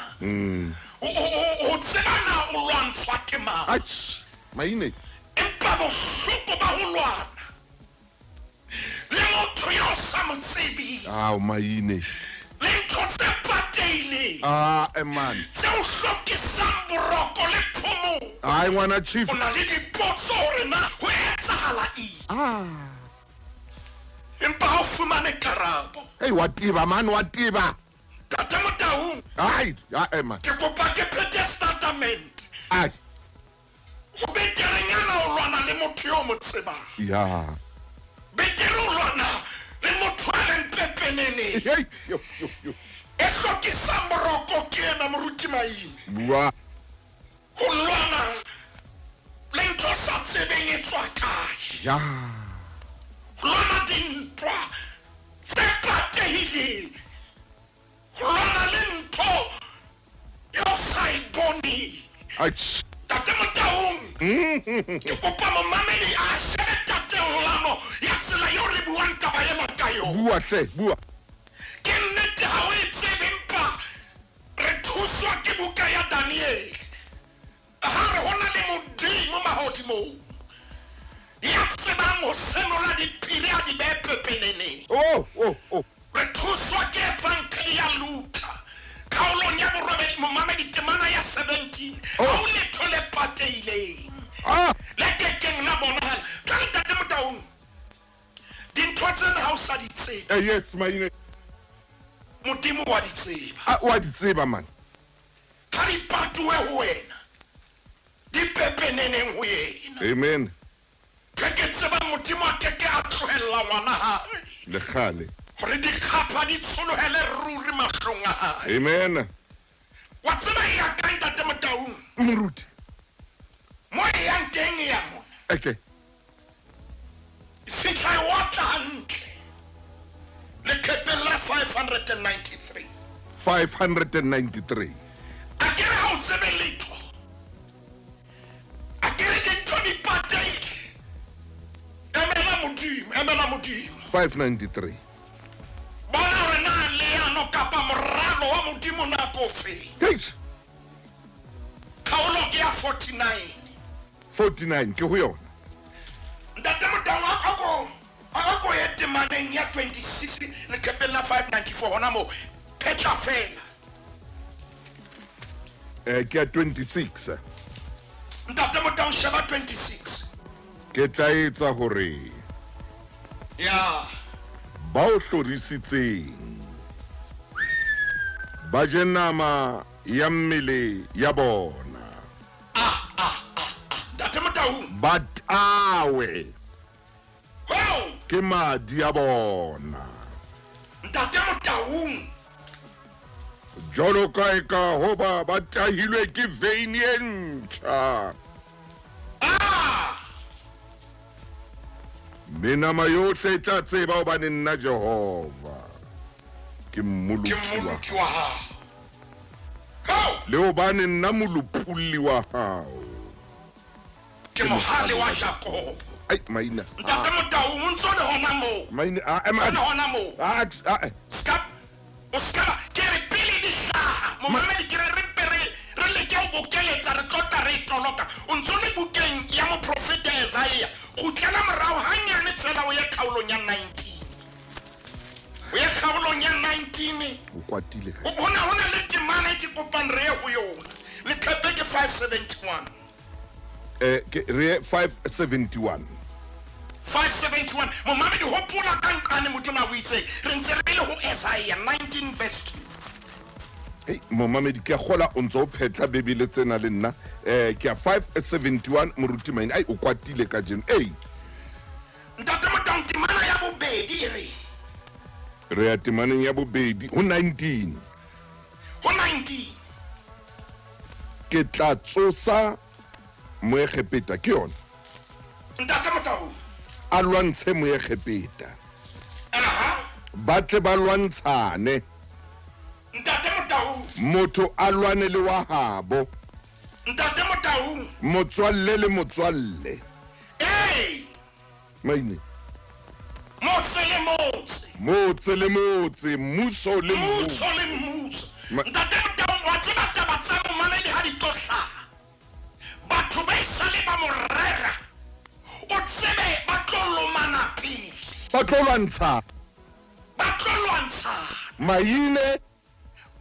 o tsebana o lwantshwa ke mang ach maine empa bohloko ba ho lwana le motho yo sa mo tsebeng maine le ntho tse pateileng man tse o hlokisang boroko le phomolo ai ngwana chief o na le dipotso hore na ho etsahala eng empa ha o fumane karabo hey wa tiba man wa tiba ntate Motau ai man ke kopa ke phete statement ai ho beterenyana o lwana le motho yo mo tsebang ya betere o lwana le motho a leng pepenene hey yo e hlokisang boroko ke ena moruti maine bua ho lwana le ntho sa tsebeng e tswa kae ya lwana dintwa tse patehileng lwana le ntho yo sa e boneng ach Tate Motau ke kopa momamedi a shebe tatelano ya tsela yo re buang taba ena ka yona bua hle bua ke nnete ha o e tsebe empa re thuswa ke buka ya Daniel ha re hona le modimo mahodimong ya tsebang ho senola diphiri a di behe pepeneneng re thuswa ke evankeli ya Luka khaolong ya borobedi momamedi temana ya 17 ha o letho le pateileng le kekeng la bonahala ka ntate Motau dintho tsena ha o sa di tseba yes maine modimo wa di tseba wa di tseba man ha di patuwe ho wena di pepeneneng ho yena amen ke tseba modimo a keke a tlohella ngwana hae le khale hore dikgapha di tsholohele ruri mahlong a hae amen wa tseba ya ka ntate Motau moruti mo e yang teng ya mona okay fihla e watla hantle le kepeng la 593 593 a kere ha o tsebe letho a kere dintho di pateile emela modimo 593 bona hore na leano kapa moralo wa modimo nako ofeng hey kgaolo ke ya 49 ke ho yona ntate Motau a ko ye temaneng ya 26 le kepeng la 594 hona mo petla fela ke ya 26 ntate Motau sheba 26 ke tla etsa hore ya ba o hlorisitseng ba je nama ya mmele ya bona ntate Motau ba tawe wow ke madi ya bona ntate Motau jolo ka eka hoba ba tahilwe ke vein e ntjha menama yohle e tla tseba hobane nna Jehova ke mmoloki wa hao le hobane nna molupulli wa hao ke mohale wa Jacob ai maina ntate Motau o ntso le hona moo maina le hona moo skap o skaba ke re pele di hlaha momamedi ke re re leke o bokeletsa re tlota re toloka o ntso le bukeng ya moprofeta Isaiah go tlela morao hanyane fela o ye kgaolong ya 19 o ye kgaolong ya 19 o kwatile ka hona le temana ke kopang re ho yona le khepe ke 571 ke re 571 momamedi hopola ka nqane motona o itse re ntse re le ho Isaiah 19 verse 2 hey momamedi ke gola o ntse o phetla bebele tsena le nna ke ya 571 moruti maine ai o kwatile ka jeno ntate Motau temana ya bobedi re ya temaneng ya bobedi ho 19 ke tla tsosa moegepeta ke yona Ntate Motau. a lwantshe moekgepeta ba tle ba lwantshane Ntate Motau. motho a lwane le wa habo Ntate Motau. motswalle le motswalle Hey! maine Motse le motse. motse le motse mmuso le Mmuso mmuso le mmuso. Ma- Ntate Motau wa tseba taba tsa momamedi ha di tlo hlaha. Batho ba isale ba morera. O tsebe ba tlo lomana pele. ba tlo lwantsha Ba tlo lwantsha. maine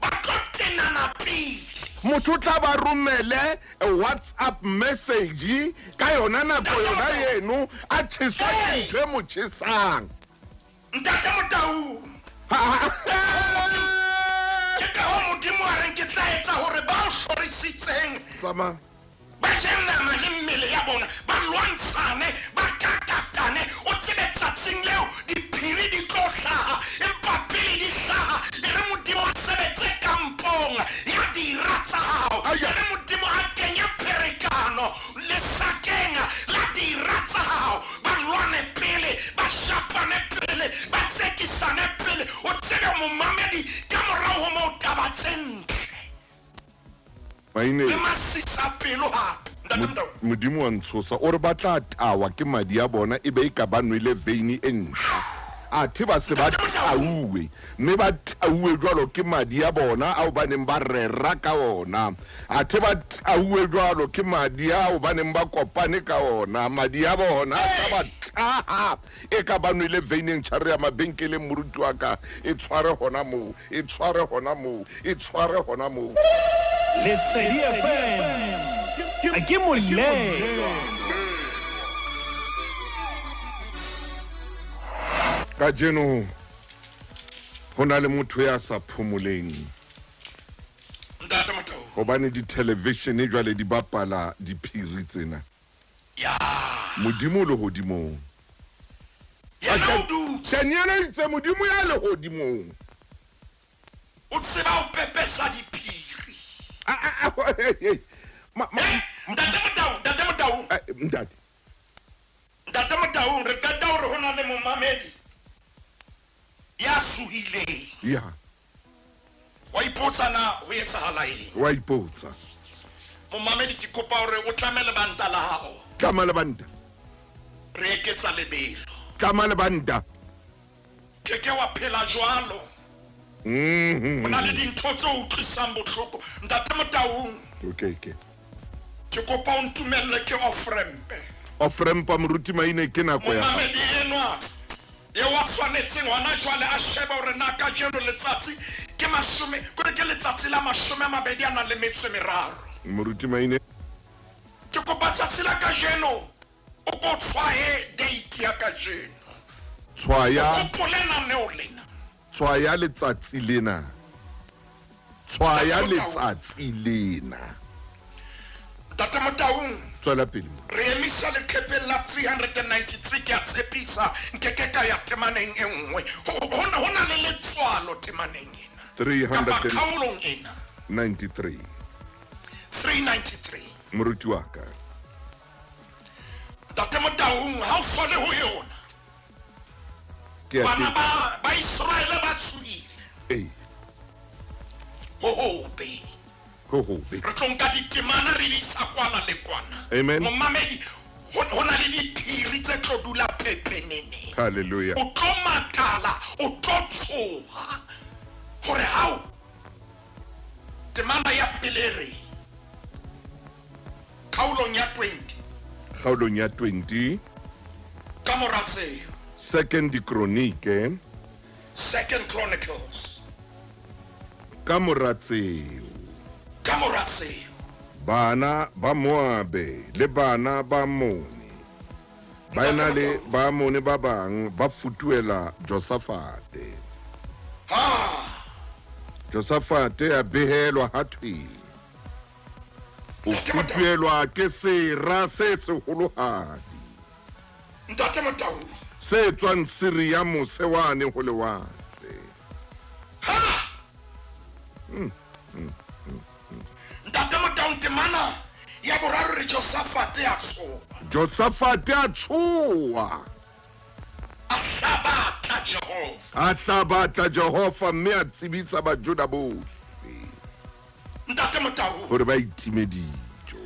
Ba tlo tenana pele. motho o tla ba romele a WhatsApp message ka yona nako yona eno a tjheswa ke ntho e mo tjhesang Ntate Motau. Ke ka ho Modimo a reng ke tla etsa hore ba o hlorisitseng Tsamaya. ba jenama le mmele ya bona ba lwantshane ba kakatane o tsebe tsatsing leo diphiri di tlo hlaha empa pele di hlaha e re Modimo a sebetse kampong ya dira tsa hao e re Modimo a kenya pherekano lesakeng la dira tsa hao ba lwane pele ba shapane pele ba tsekisane pele o tsebe momamedi ka morao ho moo taba tse ntle maine le masisa pelo hape Ntate Motau. modimo wa ntshosa o re ba tla tawa ke madi a bona e be e ka ba nwele veini e ntšha athe ba se ba thauwe mme ba thauwe jwalo ke madi a bona ao ba neng ba rera ka ona athe ba thauwe jwalo ke madi ao ba neng ba kopane ka ona madi a bona a tla ba thaha e ka ba nwele veini e ntšha re ya mabenkeleng moruti wa ka e tshware gona moo e tshware gona moo e tshware gona moo Lesedi FM ke molelo ka jeno go na le motho ya sa phomoleng Ntate Motau. gobane di-television jwale di bapala diphiri tsena Ya. modimo o lehodimong Yena o dutse. kenyeditse modimo ya lehodimong O tseba o pepesa diphiri. Ntate Motau, Ntate Motau. ntate Ntate Motau, re qeta hore ho na le momamedi ya suhileng. ya Wa ipotsa na ho etsahala eng? wa ipotsa Momamedi ke kopa hore o tlame lebanta la hao. tlama lebanta Re eketsa lebelo. tlama lebanta Ke ke wa phela jwalo. Ho na le dintho tse utlwisang bohloko. Ntate Motau, okay ke kopa o ntumelle ke ofrempe. ofrempa moruti maine ke nako ya Momamedi enwa e wa tshwanetseng hona jwale a sheba hore na ka jeno letsatsi ke letsatsi la 23. moruti maine Ke kopa tsatsi la ka jeno o ko tshwaye date ya ka jeno tshwaya o polena neolena tshwaya letsatsi lena tshwaya letsatsi lena Ntate Motau tswela pele re emisa leqhepeng la 393 ke a tshepisa nkeke ka ya temaneng e nngwe ho na le letswalo temaneng ena kapa kgaolong ena 393 393 moruti wa ka Ntate Motau ha o fole ho yona ke bana a ba Israele ba tsuhile eh ho hobe ho hobe re tlo nka ditemana re di isa kwana le kwana Amen. momamedi ho na le diphiri tse tlo dula pepeneneng hallelujah o tlo makala o tlo tshoha hore hao temana ya pelere kgaolong ya 20 kgaolong ya 20 ka mora tseo second chronique 2 Chronicles ka mora tseo ka mora tseo bana ba Moabe le bana ba Moni ba ena le ba Moni ba bang ba futuela Josafate Josafate a behelwa ha thwele o futuelwa ke sera se seholohadi Ntate Motau se tswang Syria mose wane ho lewatle Ntate Motau temana ya boraro re Josafate a tshoga Josafate a tshoga a hlabatla Jehova a hlabatla Jehova mme a tsebisa Bajuda bohle ntate Motau gore ba itimedijo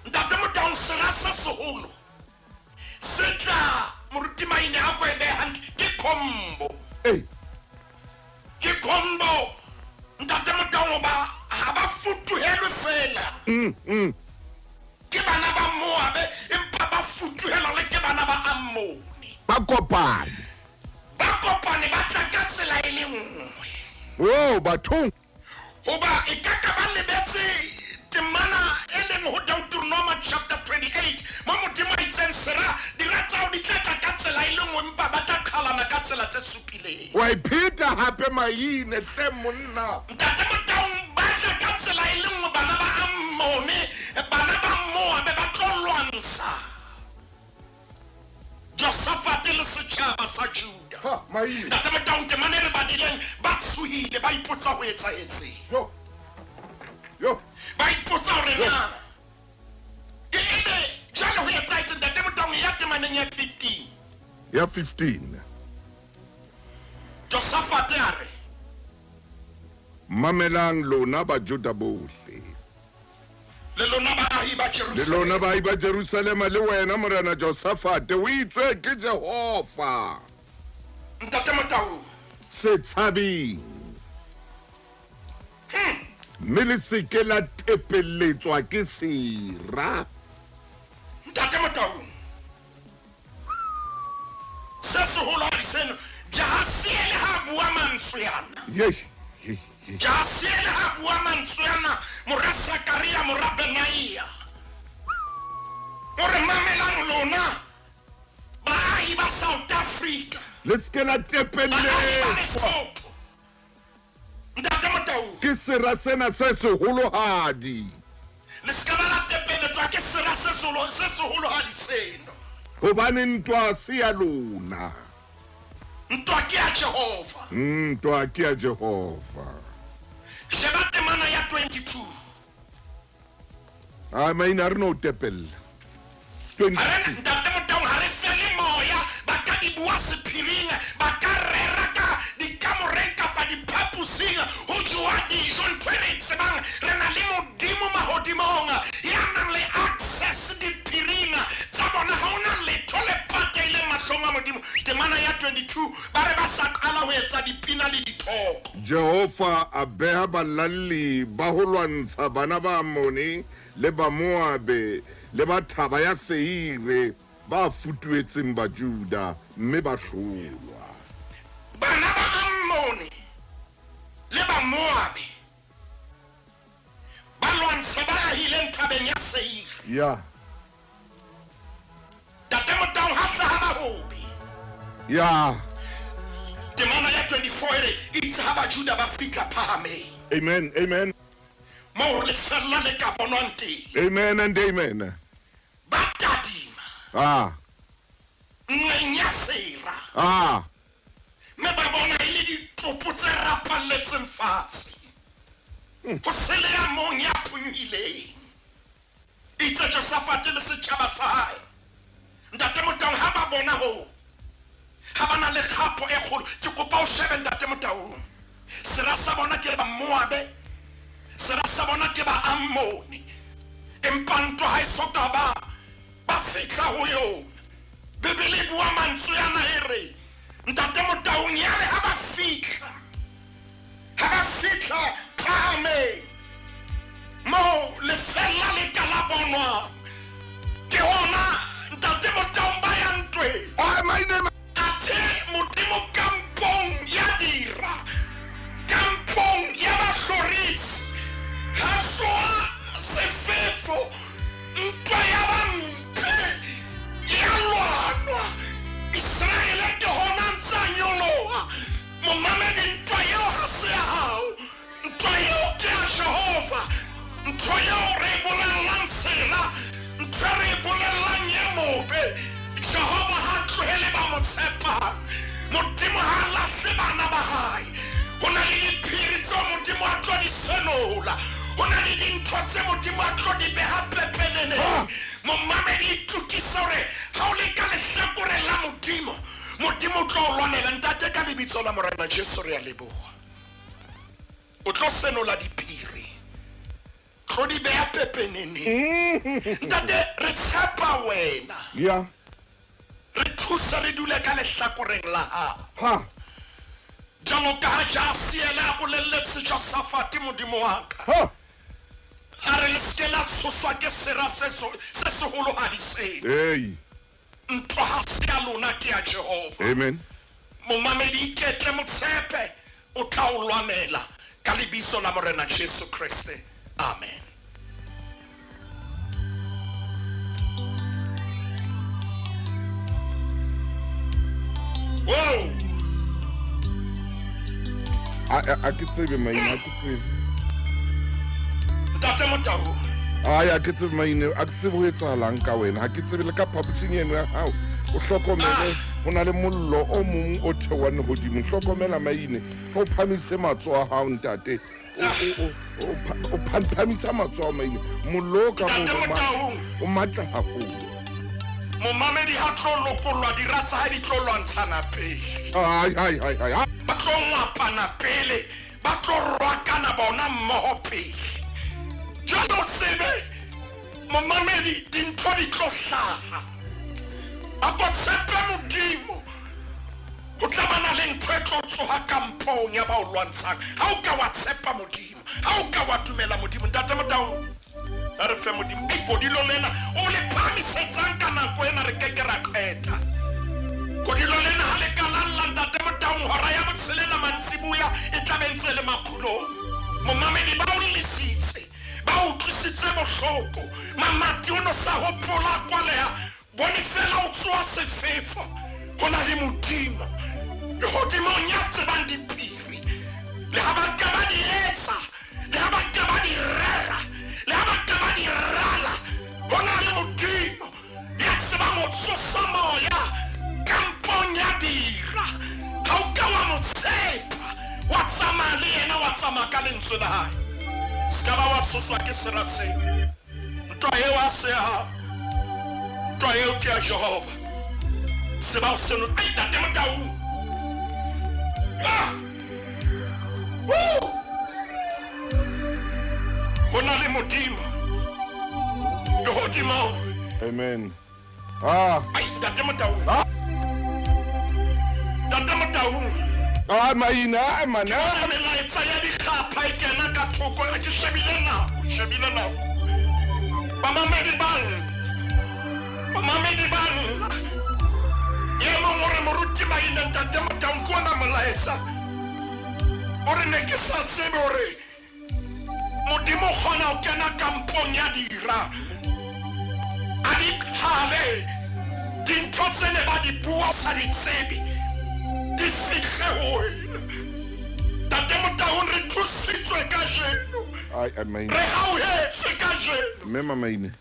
ntate Motau sera se seholo se tla morutimaine a go e beha ke khombo ke khombo ntate Motau ba ha ba futuhelwe fela ke bana ba Moabe empa ba futuhelwa le ke bana ba Ammoni ba kopane ba tla ka tsela e le nngwe bathong hoba e ka ka ba lebetse temana e leng ho Deuteronomy chapter 28 mo Modimo a itseng sera dira tsao di tla ka tsela e le nngwe empa ba tla qhalana ka tsela tse supileng wa ipheta hape maine tle monna ntate Motau ba tla ka tsela e le nngwe bana ba Ammoni bana ba Moabe ba tlo lwantsha Josafate le setjhaba sa Juda maine ntate Motau temane re badileng ba tshohile ba ipotsa ho etsahetseng yo ba ipotsa hore na ebe jalo ho etsahetseng ntate Motau ya temaneng ya 15 Josafate a re mamelang lona Bajuda bohle le lona baahi ba le Jerusalem lona ba iba Jerusalema le wena morena Josafate o itswe ke Jehova ntate Motau se tshabeng mme le seke la tepelletswa ke sera ntate Motau se seholo ha di seno Jahasiel ha bua mantswe yana Jahasiel ha bua mantswe yana mora Zakaria mora Benaia ore mamelang lona baahi ba South Africa le seke la tepelletswa ntate Motau ke sera sena se seholohadi le ska ba la tepelletswa ke sera se seholo ha di seno gobane ntwa se ya lona ntwa ke ya Jehova ntwa ke ya Jehova sheba temana ya 22 maine a re no tepella 22 ntate Motau ha re fele moya ba ka di bua sephiring ba ka rera ka dikamoreng kapa diphapusing ho joa dijo ntho e re tsebang re na le Modimo mahodimong ya nang le access diphiring tsa bona ha ona letho le pateleng mahlong a Modimo temana ya 22 ba re ba sa qala ho etsa dipina le dithoko Jehova a beha balalli ba ho lwantsha bana ba Ammoni le ba Moabe le ba thaba ya Seire ba futuetseng Bajuda mme ba hlolwa bana ba Ammoni le ba Moabe ba lwantsha ba ahileng thabeng ya Seire ya ntate Motau ha hlaha bahobe temana ya 24 ere itse ha Bajuda ba fitla phahameng amen mo re fella le ka bonwang teng amen and amen ba tadima ngenya sera me ba bona ile ditopo tse rapalletseng fatshe ho sele ya mong ya phunyileng itse Josafate le setjhaba sa hae ntate Motau ha ba bona ho ha bana le khapo e kgolo ke kopa o shebe ntate Motau sera sa bona ke ba Moabe sera sa bona ke ba Ammoni empa ntwa ha isoka ba fitla ho yona Bibele bua mantswe yana ere ntate Motau nyare ha ba fitla phame mo le fella le kala bonwa ke hona ntate Motau ba ya ntwe ate Modimo kampong ya dira kampong ya ba Florisi ha soa sefefo ntwa ya ba mpe ya lwanwa Israele ke hona ntsa nyoloha momamedi ntwa eo ha se ya hao ntwa eo ke ya Jehova ntwa eo re bolellang sena ntwa re bolellang ye mobe Jehova ha tlohele ba mo tshepang Modimo ha lahle bana ba hae ho na le diphiri tse Modimo a tlo di senola ho na le dintho tse Modimo a tlo di beha pepele ene momamedi itukisa hore ha o le ka lehlakore la modimo modimo o tlo o lwanela ntate ka lebitso la Morena Jesu re a leboha o tlo senola diphiri tlo di beha pepeneneng ntate re tshepa wena ya re thusa re dule ka lehlakoreng la hao ha jalo ka ha Jasiele a bolelletse Josafati modimo wa ka ha a re le seke la tshoswa ke sera se seholohadi sena hey ntwa ha se ya lona ke ya Jehova amen momamedi iketle motshepe o tla o lwanela ka lebitso la Morena Jesu Kriste amen wow a ke tsebe maina a ke tsebe ntate Motaung ai a ke tsebe maina a ke tsebe ho etsahalang ka wena ha ke tsebe le ka phaposing eno ya hao o hlokomele ho na le mollo o mong o theohang hodimo hlokomela maine ho phamise matsoho a hao ntate o phamisa matsoho a maine mollo ka o matla haholo momamedi ha tlo lokolwa diratsa ha di tlo lwantshana pele ai ba tlo ngwapana pele ba tlo rwakana bona mmoho pele jalo tsebe momamedi dintho di tlo hlaha a ko tshepe modimo o tla bana le ntho e tlo tsoha kampong ya ba o lwantshang ha o ka wa tshepa modimo ha o ka wa dumela modimo ntate Motaung a re fe modimo kodilo lena o le phamisetsang ka nako ena re ke ra qeta kodilo lena ha le kalalla ntate Motaung hora ya botshelela mantsibuya e tla bentse le makhulong momamedi ba o lisitse ba o tlisitse bohloko mamati o no sa hopola kwaleha bone fela o tswa sefefo hona le modimo le hodimo nyatse bang diphiri le ha ba ka ba di etsa le ha ba ka ba di rera le ha ba ka ba di rala hona le modimo ya tseba mo tsosa moya kampong ya dira ha o ka wa mo tshepa wa tsamaya le yena wa tsamaya ka lentswe la hae ska ba wa tshoswa ke sera seo ntwa eo a se ha ntwa eo ke ya Jehova se ba o seno ai ntate Motaung hona le modimo le hodimo amen ai ntate Motaung ntate Motaung maina mana melaetsa ya dikgapha e kena ka thoko ke shebile nako bamamedi balla ye mong o re moruti maina ntate Motaung ke ona molaetsa o re ne ke sa tsebe hore modimo kgona ho kena kampong ya dira a di khale dintho tse ne ba di bua sa di tsebe di fihle ho wena ntate Motaung re thusitswe ka jeno ai maina re hauhetswe ka jeno mema maine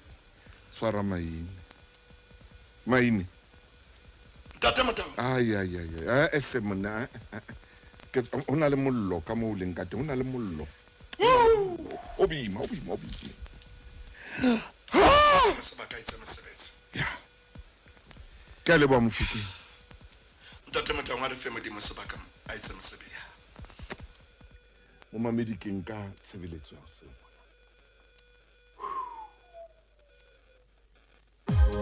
swara maine ntate Motaung ai ehle mona ke hona le mollo ka mo leng ka teng hona le mollo o bima sebaka itse mosebetsi ya ke a leboha Mofokeng ntate Motaung a re fe modimo sebaka a itse mosebetsi mo mamedi ke nka tshebeletso ya seo